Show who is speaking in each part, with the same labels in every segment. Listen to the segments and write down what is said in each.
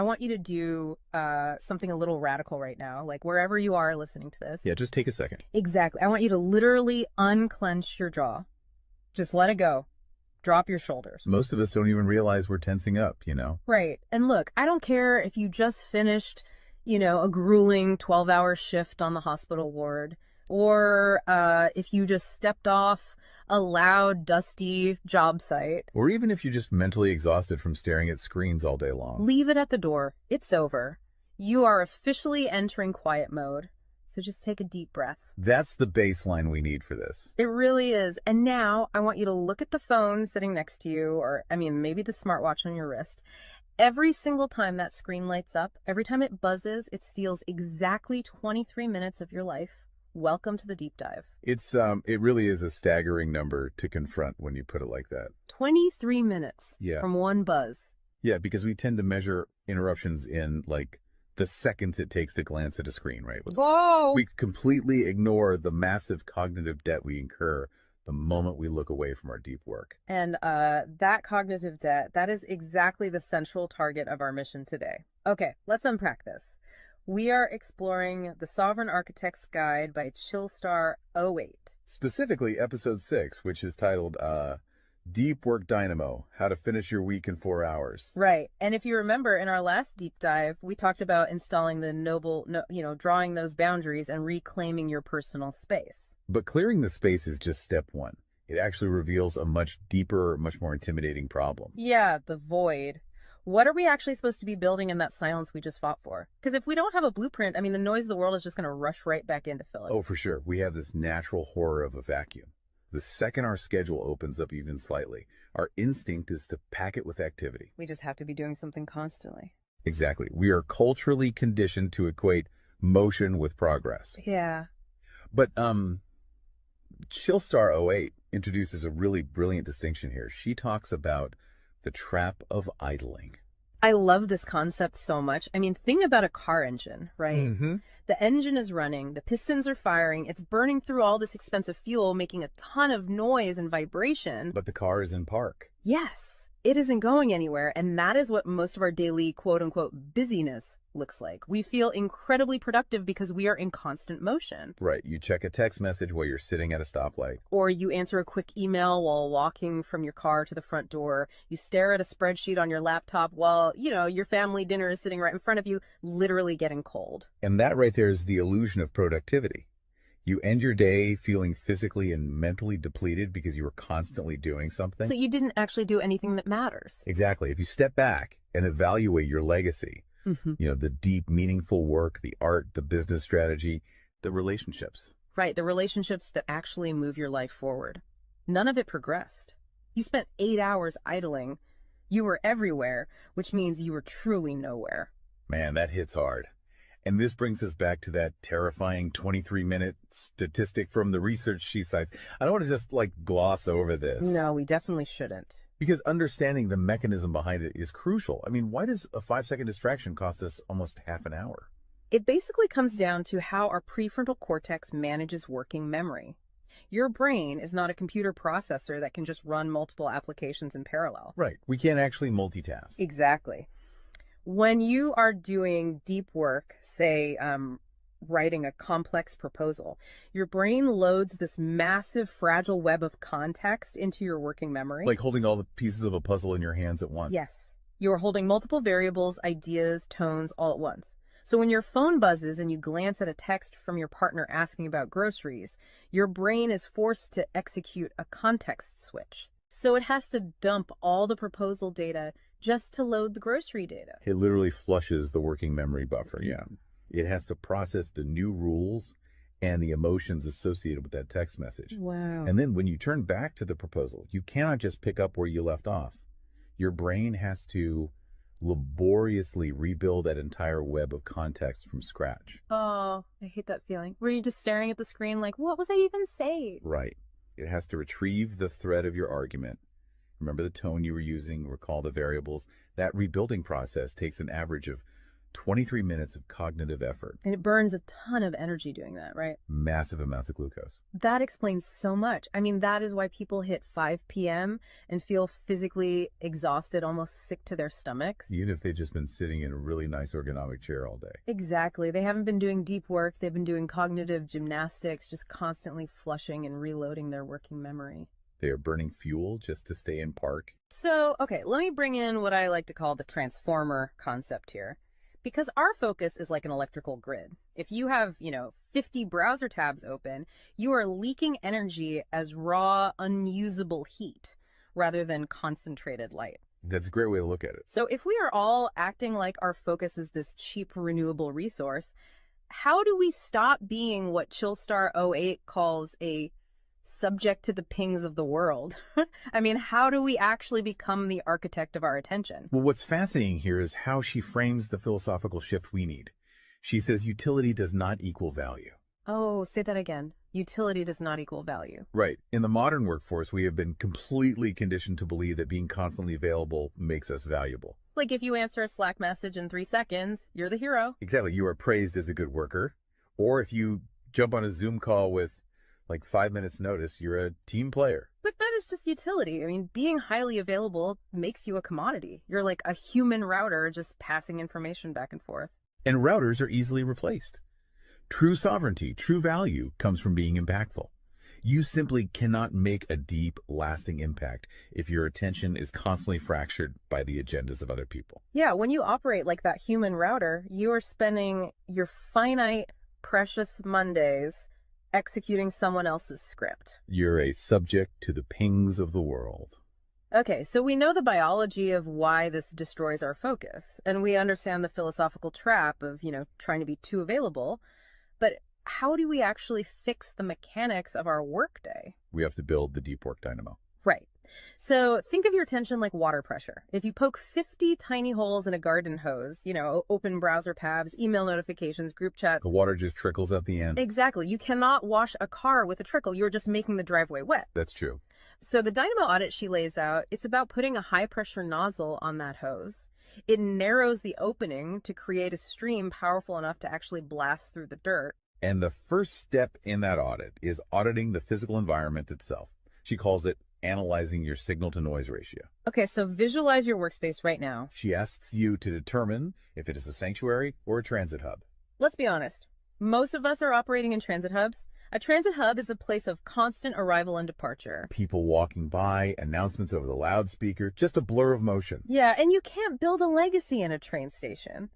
Speaker 1: I want you to do something a little radical right now, like wherever you are listening to this.
Speaker 2: Yeah, just take a second.
Speaker 1: Exactly. I want you to literally unclench your jaw. Just let it go. Drop your shoulders.
Speaker 2: Most of us don't even realize we're tensing up, you know?
Speaker 1: Right. And look, I don't care if you just finished, a grueling 12-hour shift on the hospital ward, or if you just stepped off a loud, dusty job site.
Speaker 2: Or even if you're just mentally exhausted from staring at screens all day long.
Speaker 1: Leave it at the door. It's over. You are officially entering quiet mode. So just take a deep breath.
Speaker 2: That's the baseline we need for this.
Speaker 1: It really is. And now I want you to look at the phone sitting next to you, or maybe the smartwatch on your wrist. Every single time that screen lights up, every time it buzzes, it steals exactly 23 minutes of your life. Welcome to the deep dive.
Speaker 2: It really is a staggering number to confront when you put it like that.
Speaker 1: 23 minutes from one buzz.
Speaker 2: Yeah, because we tend to measure interruptions in like the seconds it takes to glance at a screen, right?
Speaker 1: Whoa!
Speaker 2: We completely ignore the massive cognitive debt we incur the moment we look away from our deep work.
Speaker 1: And that cognitive debt, that is exactly the central target of our mission today. Okay, let's unpack this. We are exploring The Sovereign Architect's Guide by Chillstar 08.
Speaker 2: Specifically, episode 6, which is titled Deep Work Dynamo, How to Finish Your Week in 4 Hours.
Speaker 1: Right. And if you remember, in our last deep dive, we talked about installing drawing those boundaries and reclaiming your personal space.
Speaker 2: But clearing the space is just step one. It actually reveals a much deeper, much more intimidating problem.
Speaker 1: Yeah, the void. What are we actually supposed to be building in that silence we just fought for? Because if we don't have a blueprint, the noise of the world is just going to rush right back in to fill it.
Speaker 2: Oh, for sure. We have this natural horror of a vacuum. The second our schedule opens up even slightly, our instinct is to pack it with activity.
Speaker 1: We just have to be doing something constantly.
Speaker 2: Exactly. We are culturally conditioned to equate motion with progress.
Speaker 1: Yeah.
Speaker 2: But Chillstar 08 introduces a really brilliant distinction here. She talks about the trap of idling.
Speaker 1: I love this concept so much. Think about a car engine, right?
Speaker 2: Mm-hmm.
Speaker 1: The engine is running, the pistons are firing, it's burning through all this expensive fuel, making a ton of noise and vibration.
Speaker 2: But the car is in park.
Speaker 1: Yes, it isn't going anywhere, and that is what most of our daily quote-unquote busyness looks like. We feel incredibly productive because we are in constant motion.
Speaker 2: Right. You check a text message while you're sitting at a stoplight.
Speaker 1: Or you answer a quick email while walking from your car to the front door. You stare at a spreadsheet on your laptop while, your family dinner is sitting right in front of you, literally getting cold.
Speaker 2: And that right there is the illusion of productivity. You end your day feeling physically and mentally depleted because you were constantly doing something.
Speaker 1: So you didn't actually do anything that matters.
Speaker 2: Exactly. If you step back and evaluate your legacy, the deep, meaningful work, the art, the business strategy, the relationships.
Speaker 1: Right, the relationships that actually move your life forward. None of it progressed. You spent 8 hours idling. You were everywhere, which means you were truly nowhere.
Speaker 2: Man, that hits hard. And this brings us back to that terrifying 23-minute statistic from the research she cites. I don't want to just gloss over this.
Speaker 1: No, we definitely shouldn't.
Speaker 2: Because understanding the mechanism behind it is crucial. Why does a 5-second distraction cost us almost half an hour?
Speaker 1: It basically comes down to how our prefrontal cortex manages working memory. Your brain is not a computer processor that can just run multiple applications in parallel.
Speaker 2: Right. We can't actually multitask.
Speaker 1: Exactly. When you are doing deep work, say writing a complex proposal, your brain loads this massive fragile web of context into your working memory.
Speaker 2: Like holding all the pieces of a puzzle in your hands at once.
Speaker 1: Yes. You are holding multiple variables, ideas, tones all at once. So when your phone buzzes and you glance at a text from your partner asking about groceries, your brain is forced to execute a context switch. So it has to dump all the proposal data just to load the grocery data.
Speaker 2: It literally flushes the working memory buffer, yeah. It has to process the new rules and the emotions associated with that text message.
Speaker 1: Wow.
Speaker 2: And then when you turn back to the proposal, you cannot just pick up where you left off. Your brain has to laboriously rebuild that entire web of context from scratch.
Speaker 1: Oh, I hate that feeling. Were you just staring at the screen like, what was I even saying?
Speaker 2: Right. It has to retrieve the thread of your argument. Remember the tone you were using, recall the variables. That rebuilding process takes an average of 23 minutes of cognitive effort.
Speaker 1: And it burns a ton of energy doing that, right?
Speaker 2: Massive amounts of glucose.
Speaker 1: That explains so much. I mean, that is why people hit 5 p.m. and feel physically exhausted, almost sick to their stomachs.
Speaker 2: Even if they've just been sitting in a really nice ergonomic chair all day.
Speaker 1: Exactly. They haven't been doing deep work. They've been doing cognitive gymnastics, just constantly flushing and reloading their working memory.
Speaker 2: They are burning fuel just to stay in park.
Speaker 1: So, okay, let me bring in what I like to call the transformer concept here. Because our focus is like an electrical grid. If you have, 50 browser tabs open, you are leaking energy as raw, unusable heat rather than concentrated light.
Speaker 2: That's a great way to look at it.
Speaker 1: So if we are all acting like our focus is this cheap renewable resource, how do we stop being what Chillstar 08 calls a subject to the pings of the world? I mean, how do we actually become the architect of our attention?
Speaker 2: Well, what's fascinating here is how she frames the philosophical shift we need. She says utility does not equal value.
Speaker 1: Oh, say that again. Utility does not equal value.
Speaker 2: Right. In the modern workforce, we have been completely conditioned to believe that being constantly available makes us valuable.
Speaker 1: Like if you answer a Slack message in 3 seconds, you're the hero.
Speaker 2: Exactly. You are praised as a good worker. Or if you jump on a Zoom call with like 5 minutes notice, you're a team player.
Speaker 1: But that is just utility. I mean, being highly available makes you a commodity. You're like a human router just passing information back and forth.
Speaker 2: And routers are easily replaced. True sovereignty, true value comes from being impactful. You simply cannot make a deep, lasting impact if your attention is constantly fractured by the agendas of other people.
Speaker 1: Yeah, when you operate like that human router, you are spending your finite, precious Mondays executing someone else's script.
Speaker 2: You're a subject to the pings of the world.
Speaker 1: Okay, so we know the biology of why this destroys our focus, and we understand the philosophical trap of, trying to be too available, but how do we actually fix the mechanics of our workday?
Speaker 2: We have to build the deep work dynamo.
Speaker 1: Right. So think of your attention like water pressure. If you poke 50 tiny holes in a garden hose, open browser tabs, email notifications, group chats.
Speaker 2: The water just trickles at the end.
Speaker 1: Exactly. You cannot wash a car with a trickle. You're just making the driveway wet.
Speaker 2: That's true.
Speaker 1: So the Dynamo Audit she lays out, it's about putting a high pressure nozzle on that hose. It narrows the opening to create a stream powerful enough to actually blast through the dirt.
Speaker 2: And the first step in that audit is auditing the physical environment itself. She calls it analyzing your signal-to-noise ratio.
Speaker 1: Okay, so visualize your workspace right now.
Speaker 2: She asks you to determine if it is a sanctuary or a transit hub.
Speaker 1: Let's be honest. Most of us are operating in transit hubs. A transit hub is a place of constant arrival and departure.
Speaker 2: People walking by, announcements over the loudspeaker, just a blur of motion.
Speaker 1: Yeah, and you can't build a legacy in a train station.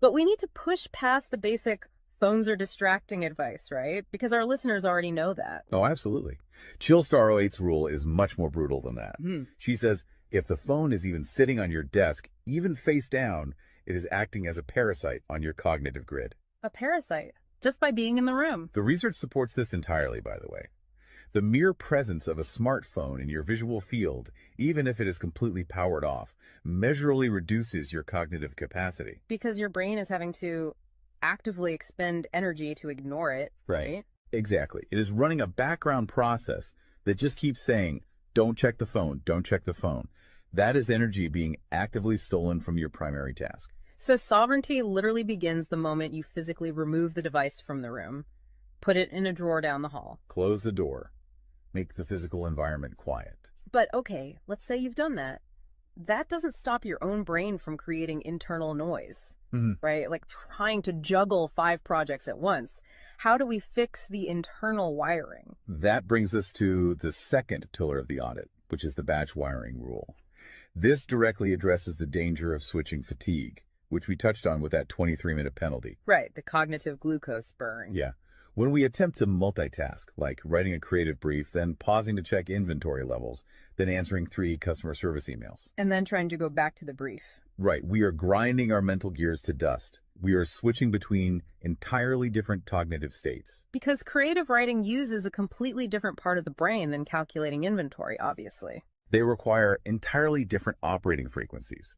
Speaker 1: But we need to push past the basic phones are distracting advice, right? Because our listeners already know that.
Speaker 2: Oh, absolutely. Chillstar 08's rule is much more brutal than that. She says if the phone is even sitting on your desk, even face down, it is acting as a parasite on your cognitive grid.
Speaker 1: A parasite, just by being in the room.
Speaker 2: The research supports this entirely, by the way. The mere presence of a smartphone in your visual field, even if it is completely powered off, measurably reduces your cognitive capacity.
Speaker 1: Because your brain is having to actively expend energy to ignore it, right?
Speaker 2: Exactly. It is running a background process that just keeps saying, don't check the phone, don't check the phone. That is energy being actively stolen from your primary task.
Speaker 1: So sovereignty literally begins the moment you physically remove the device from the room, put it in a drawer down the hall.
Speaker 2: Close the door. Make the physical environment quiet.
Speaker 1: But okay, let's say you've done that. That doesn't stop your own brain from creating internal noise, right? Like trying to juggle 5 projects at once. How do we fix the internal wiring?
Speaker 2: That brings us to the second pillar of the audit, which is the batch wiring rule. This directly addresses the danger of switching fatigue, which we touched on with that 23-minute penalty.
Speaker 1: Right, the cognitive glucose burn.
Speaker 2: Yeah. When we attempt to multitask, like writing a creative brief, then pausing to check inventory levels, then answering 3 customer service emails.
Speaker 1: And then trying to go back to the brief.
Speaker 2: Right. We are grinding our mental gears to dust. We are switching between entirely different cognitive states.
Speaker 1: Because creative writing uses a completely different part of the brain than calculating inventory, obviously.
Speaker 2: They require entirely different operating frequencies.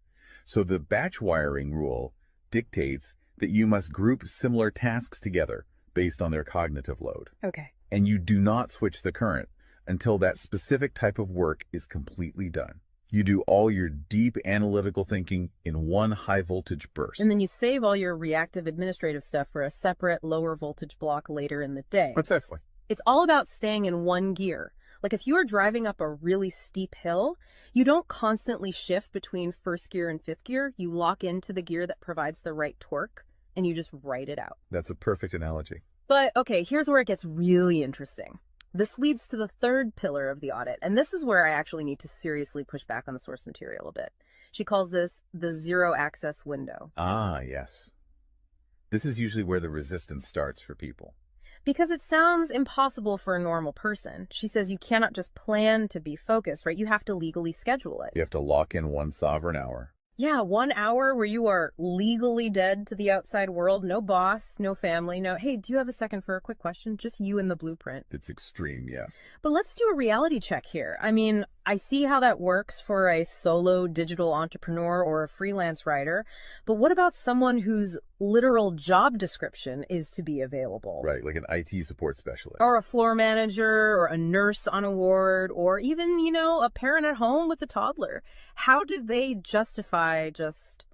Speaker 2: So the batch wiring rule dictates that you must group similar tasks together based on their cognitive load.
Speaker 1: Okay.
Speaker 2: And you do not switch the current until that specific type of work is completely done. You do all your deep analytical thinking in one high voltage burst.
Speaker 1: And then you save all your reactive administrative stuff for a separate lower voltage block later in the day.
Speaker 2: Precisely.
Speaker 1: It's all about staying in one gear. Like if you are driving up a really steep hill, you don't constantly shift between first gear and fifth gear. You lock into the gear that provides the right torque and you just ride it out.
Speaker 2: That's a perfect analogy.
Speaker 1: But okay, here's where it gets really interesting. This leads to the third pillar of the audit, and this is where I actually need to seriously push back on the source material a bit. She calls this the zero access window.
Speaker 2: Ah, yes. This is usually where the resistance starts for people.
Speaker 1: Because it sounds impossible for a normal person. She says you cannot just plan to be focused, right? You have to legally schedule it.
Speaker 2: You have to lock in one sovereign hour.
Speaker 1: Yeah, 1 hour where you are legally dead to the outside world. No boss, no family, no, hey, do you have a second for a quick question? Just you and the blueprint.
Speaker 2: It's extreme, yes.
Speaker 1: But let's do a reality check here. I mean, I see how that works for a solo digital entrepreneur or a freelance writer, but what about someone whose literal job description is to be available?
Speaker 2: Right, like an IT support specialist.
Speaker 1: Or a floor manager, or a nurse on a ward, or even, a parent at home with a toddler. How do they justify just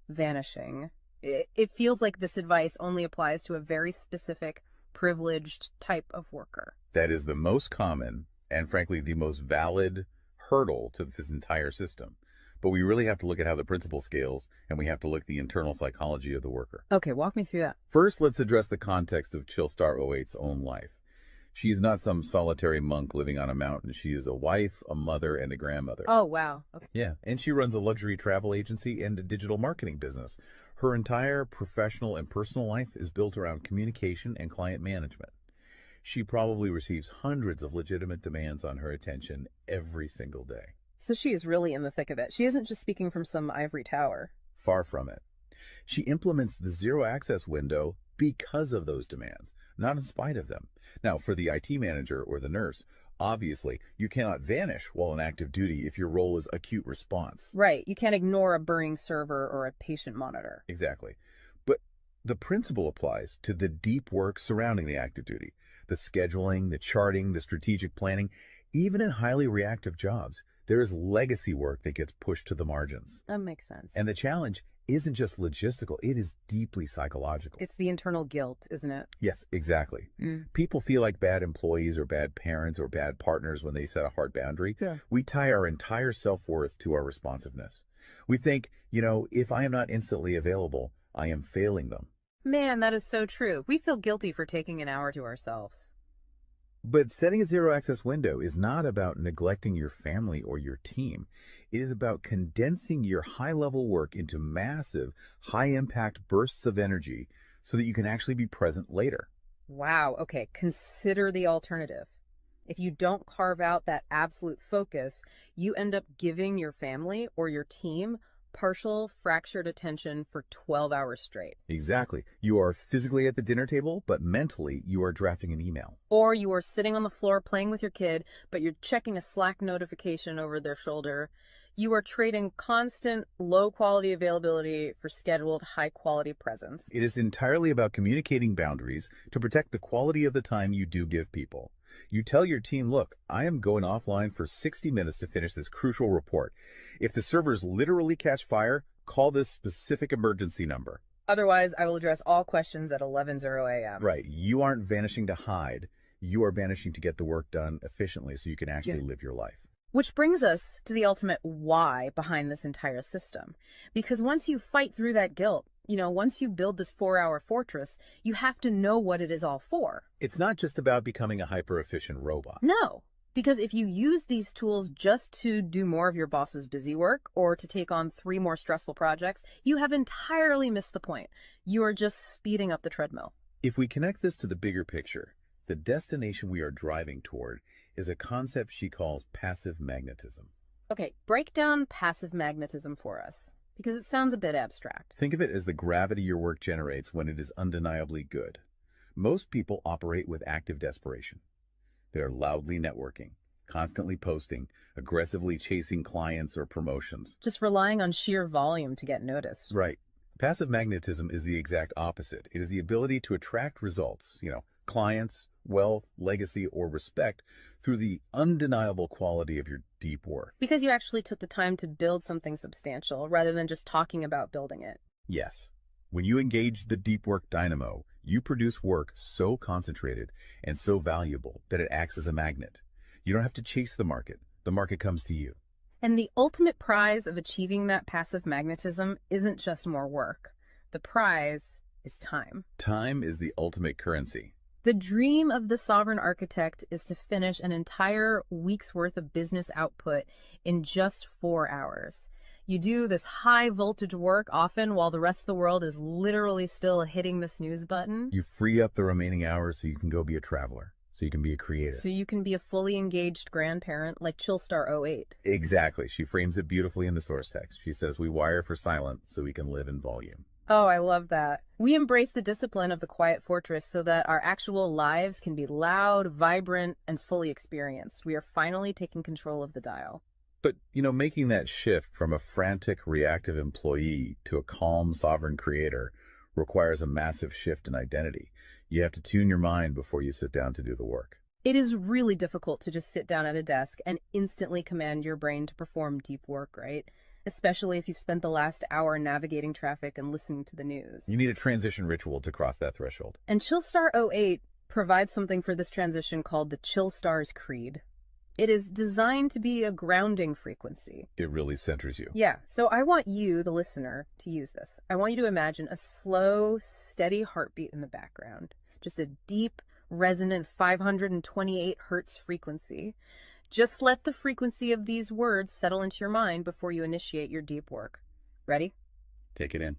Speaker 1: vanishing? It feels like this advice only applies to a very specific, privileged type of worker.
Speaker 2: That is the most common and, frankly, the most valid hurdle to this entire system. But we really have to look at how the principle scales, and we have to look at the internal psychology of the worker.
Speaker 1: Okay, walk me through that.
Speaker 2: First, let's address the context of Chillstar '08's own life. She is not some solitary monk living on a mountain. She is a wife, a mother, and a grandmother.
Speaker 1: Oh, wow. Okay.
Speaker 2: Yeah, and she runs a luxury travel agency and a digital marketing business. Her entire professional and personal life is built around communication and client management. She probably receives hundreds of legitimate demands on her attention every single day.
Speaker 1: So she is really in the thick of it. She isn't just speaking from some ivory tower.
Speaker 2: Far from it. She implements the zero access window because of those demands, not in spite of them. Now, for the IT manager or the nurse, obviously, you cannot vanish while on active duty if your role is acute response.
Speaker 1: Right. You can't ignore a burning server or a patient monitor.
Speaker 2: Exactly. But the principle applies to the deep work surrounding the active duty, the scheduling, the charting, the strategic planning. Even in highly reactive jobs, there is legacy work that gets pushed to the margins.
Speaker 1: That makes sense.
Speaker 2: And the challenge isn't just logistical, it is deeply psychological.
Speaker 1: It's the internal guilt, isn't it?
Speaker 2: Yes, exactly. People feel like bad employees or bad parents or bad partners when they set a hard boundary.
Speaker 1: Yeah.
Speaker 2: We tie our entire self-worth to our responsiveness. We think, if I am not instantly available, I am failing them.
Speaker 1: Man, that is so true. We feel guilty for taking an hour to ourselves.
Speaker 2: But setting a zero access window is not about neglecting your family or your team. It is about condensing your high level work into massive, high impact bursts of energy so that you can actually be present later.
Speaker 1: Wow. Okay. Consider the alternative. If you don't carve out that absolute focus, you end up giving your family or your team partial fractured attention for 12 hours straight.
Speaker 2: Exactly. You are physically at the dinner table, but mentally you are drafting an email.
Speaker 1: Or you are sitting on the floor playing with your kid, but you're checking a Slack notification over their shoulder. You are trading constant low quality availability for scheduled high quality presence.
Speaker 2: It is entirely about communicating boundaries to protect the quality of the time you do give people. You tell your team, look, I am going offline for 60 minutes to finish this crucial report. If the servers literally catch fire, call this specific emergency number.
Speaker 1: Otherwise, I will address all questions at 11:00 a.m.
Speaker 2: Right. You aren't vanishing to hide. You are vanishing to get the work done efficiently so you can actually live your life.
Speaker 1: Which brings us to the ultimate why behind this entire system. Because once you fight through that guilt, once you build this 4-hour fortress, you have to know what it is all for.
Speaker 2: It's not just about becoming a hyper-efficient robot.
Speaker 1: No, because if you use these tools just to do more of your boss's busy work or to take on 3 more stressful projects, you have entirely missed the point. You are just speeding up the treadmill.
Speaker 2: If we connect this to the bigger picture, the destination we are driving toward is a concept she calls passive magnetism.
Speaker 1: Okay, break down passive magnetism for us, because it sounds a bit abstract.
Speaker 2: Think of it as the gravity your work generates when it is undeniably good. Most people operate with active desperation. They are loudly networking, constantly posting, aggressively chasing clients or promotions.
Speaker 1: Just relying on sheer volume to get noticed.
Speaker 2: Right. Passive magnetism is the exact opposite. It is the ability to attract results, clients, wealth, legacy, or respect through the undeniable quality of your deep work.
Speaker 1: Because you actually took the time to build something substantial rather than just talking about building it.
Speaker 2: Yes, when you engage the deep work dynamo, you produce work so concentrated and so valuable that it acts as a magnet. You don't have to chase the market comes to you.
Speaker 1: And the ultimate prize of achieving that passive magnetism isn't just more work. The prize is time.
Speaker 2: Time is the ultimate currency.
Speaker 1: The dream of the sovereign architect is to finish an entire week's worth of business output in just 4 hours. You do this high voltage work often while the rest of the world is literally still hitting the snooze button.
Speaker 2: You free up the remaining hours so you can go be a traveler, so you can be a creator.
Speaker 1: So you can be a fully engaged grandparent like Chillstar 08.
Speaker 2: Exactly. She frames it beautifully in the source text. She says, we wire for silent so we can live in volume.
Speaker 1: Oh, I love that. We embrace the discipline of the quiet fortress so that our actual lives can be loud, vibrant, and fully experienced. We are finally taking control of the dial.
Speaker 2: But, making that shift from a frantic, reactive employee to a calm, sovereign creator requires a massive shift in identity. You have to tune your mind before you sit down to do the work.
Speaker 1: It is really difficult to just sit down at a desk and instantly command your brain to perform deep work, right? Especially if you've spent the last hour navigating traffic and listening to the news.
Speaker 2: You need a transition ritual to cross that threshold.
Speaker 1: And Chillstar 08 provides something for this transition called the Chillstar's Creed. It is designed to be a grounding frequency.
Speaker 2: It really centers you.
Speaker 1: Yeah, so I want you, the listener, to use this. I want you to imagine a slow, steady heartbeat in the background. Just a deep, resonant 528 hertz frequency. Just let the frequency of these words settle into your mind before you initiate your deep work. Ready?
Speaker 2: Take it in.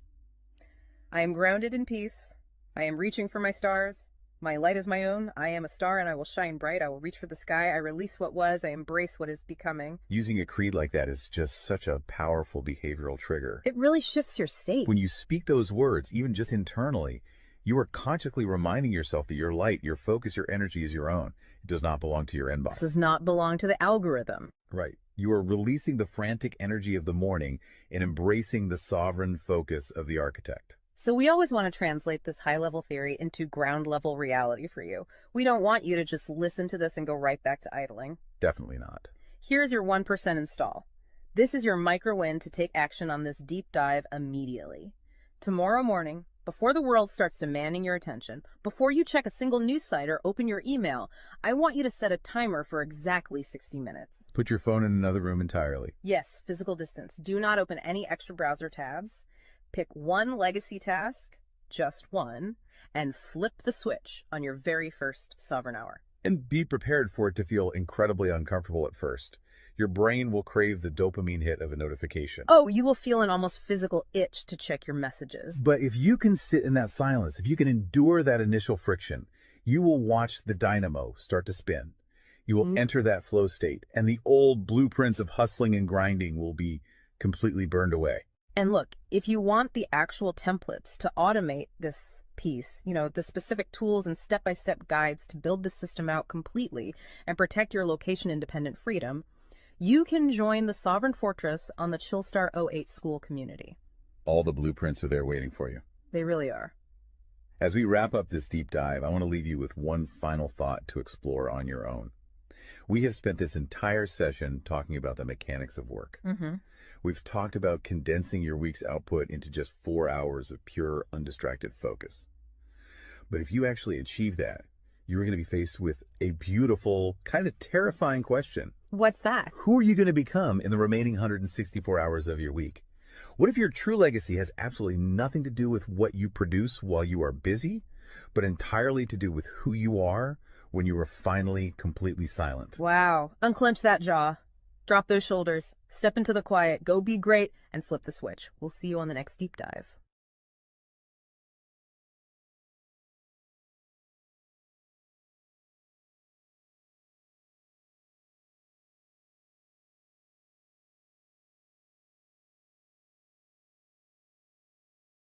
Speaker 1: I am grounded in peace. I am reaching for my stars. My light is my own. I am a star and I will shine bright. I will reach for the sky. I release what was. I embrace what is becoming.
Speaker 2: Using a creed like that is just such a powerful behavioral trigger.
Speaker 1: It really shifts your state.
Speaker 2: When you speak those words, even just internally, you are consciously reminding yourself that your light, your focus, your energy is your own. It does not belong to your inbox.
Speaker 1: This does not belong to the algorithm.
Speaker 2: Right. You are releasing the frantic energy of the morning and embracing the sovereign focus of the architect.
Speaker 1: So we always want to translate this high-level theory into ground-level reality for you. We don't want you to just listen to this and go right back to idling.
Speaker 2: Definitely not.
Speaker 1: Here's your 1% install. This is your micro-win to take action on this deep dive immediately. Tomorrow morning, before the world starts demanding your attention, before you check a single news site or open your email, I want you to set a timer for exactly 60 minutes.
Speaker 2: Put your phone in another room entirely.
Speaker 1: Yes, physical distance. Do not open any extra browser tabs. Pick one legacy task, just one, and flip the switch on your very first sovereign hour.
Speaker 2: And be prepared for it to feel incredibly uncomfortable at first. Your brain will crave the dopamine hit of a notification.
Speaker 1: Oh, you will feel an almost physical itch to check your messages.
Speaker 2: But if you can sit in that silence, if you can endure that initial friction, you will watch the dynamo start to spin. You will enter that flow state, and the old blueprints of hustling and grinding will be completely burned away.
Speaker 1: And look, if you want the actual templates to automate this piece, the specific tools and step-by-step guides to build the system out completely and protect your location-independent freedom, you can join the Sovereign Fortress on the Chillstar 08 school community.
Speaker 2: All the blueprints are there waiting for you.
Speaker 1: They really are.
Speaker 2: As we wrap up this deep dive, I want to leave you with one final thought to explore on your own. We have spent this entire session talking about the mechanics of work. We've talked about condensing your week's output into just 4 hours of pure, undistracted focus. But if you actually achieve that, you're going to be faced with a beautiful, kind of terrifying question.
Speaker 1: What's that?
Speaker 2: Who are you going to become in the remaining 164 hours of your week? What if your true legacy has absolutely nothing to do with what you produce while you are busy, but entirely to do with who you are when you are finally completely silent?
Speaker 1: Wow. Unclench that jaw. Drop those shoulders. Step into the quiet. Go be great and flip the switch. We'll see you on the next deep dive.